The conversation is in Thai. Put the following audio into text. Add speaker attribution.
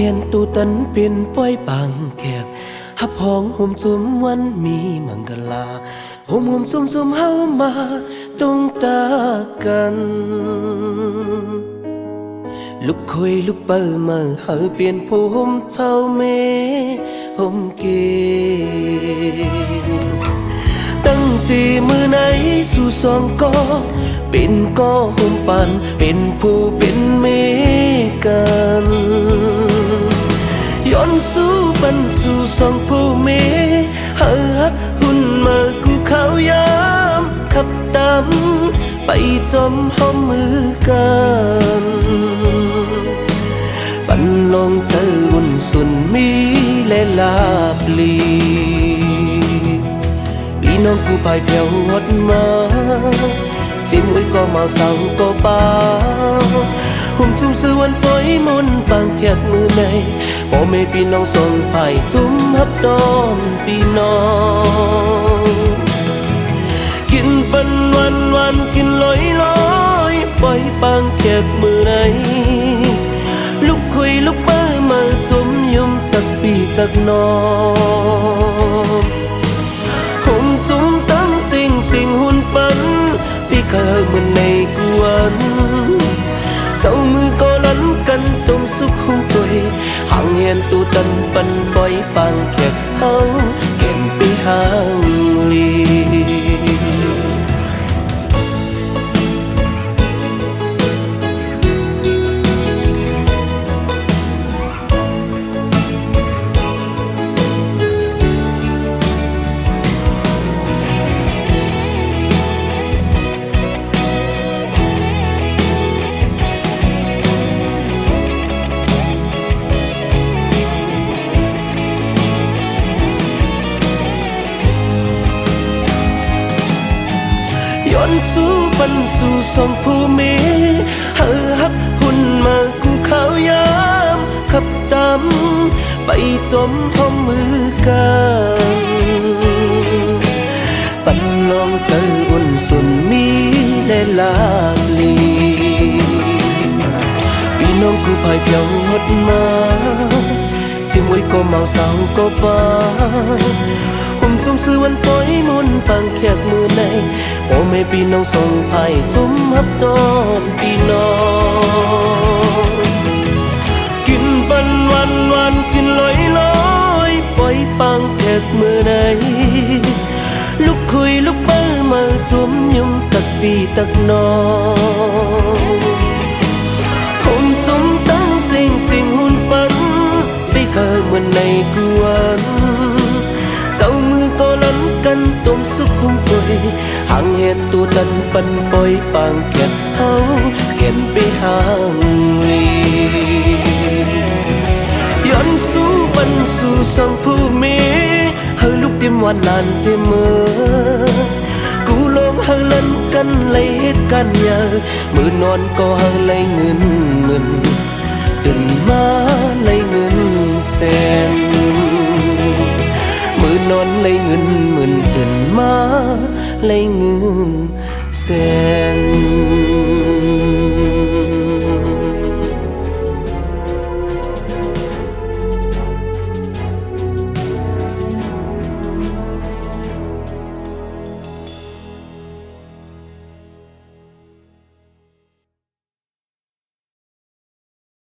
Speaker 1: เห็นตูตันเป็นป้อยปังแขกฮับห้องห่มจุ่มวันมีมังกลาห่มจุ่มเฮามาตรงตากันลูกคุยลูกเปิดมาเฮาเปลี่ยนผู้ห่มเท่าเมห่มเกตั้งแต่มือไหนสู่สองก็เป็นก็ห่มปันเป็นผู้เป็นเมกันย้อนสู้ปันสู่สองผู้เมเฮาฮักหุ่นมากูเขายามขับตามไปจมห้อมมือกันปันลงเจออุ่นสุนมีและลาบลีพี่น้องกูพายเพียวหดมาชิมอุ้ยก็เมาเศร้าก็เปล่าหุ่มจุ่มซื้อวันปล่อยมนปางแขกมือในพ่อแม่พี่น้องส่งไผ่จุ่มฮับตอนพี่น้องกินปันวันกินลอยปล่อยปางแขกมือในลุกคุยลุกเปิ้ลมาจุ่มยุ่มตักปีจักนองหุ่มจุ่มตั้งสิ่งหุ่นปันพี่เคยเหมือนในกวนเจ้ามือก็ลันกันต้มสุกหุ่มป่วยห่างเห็นตูตันปันปล่อยปางแขกเฮาเก็บไปห่างลีย้อนสู้ปันสู่สองผู้เมเฮาฮักหุ่นมากูเขายามขับตามไปจมห้อมมือกันปันลองเจออุ่นสุนมีและลาบลีพี่น้องกูพายเพียวหดมาชิมไว้ก็เมาเศร้าก็บ้าห่มจุ่มซื้อวันปล่อยมนปางแขกมือในโอ้แม่พี่น้องส่งไผ่จุ่มฮับตอนพี่น้องกินปันวันกินลอยปล่อยปางแขกมือในลุกคุยลุกเปิ้ลมาจุ่มยุ่มตักปีตักน้องห่มจุ่มตั้งสิ่งหุ่นปันพี่เคยเหมือนในกวนเจ้ามือก็ลันกันต้มสุกหุ่มป่วยห่างเห็นตูตันปันปล่อยปางแขกเฮาเก็บไปห่างลีย้อนสู้ปันสู่สองผู้เมเฮาลูกเต็มวันลานเต็มมือกูลงเฮาลันกันเลยเหตุการณ์ยามือนอนก็เฮาเลยเงินหมื่นตื่นมาเลยเงินแสนมือนอนเลยเงินหมื่นตื่นมาเลยเงินแสน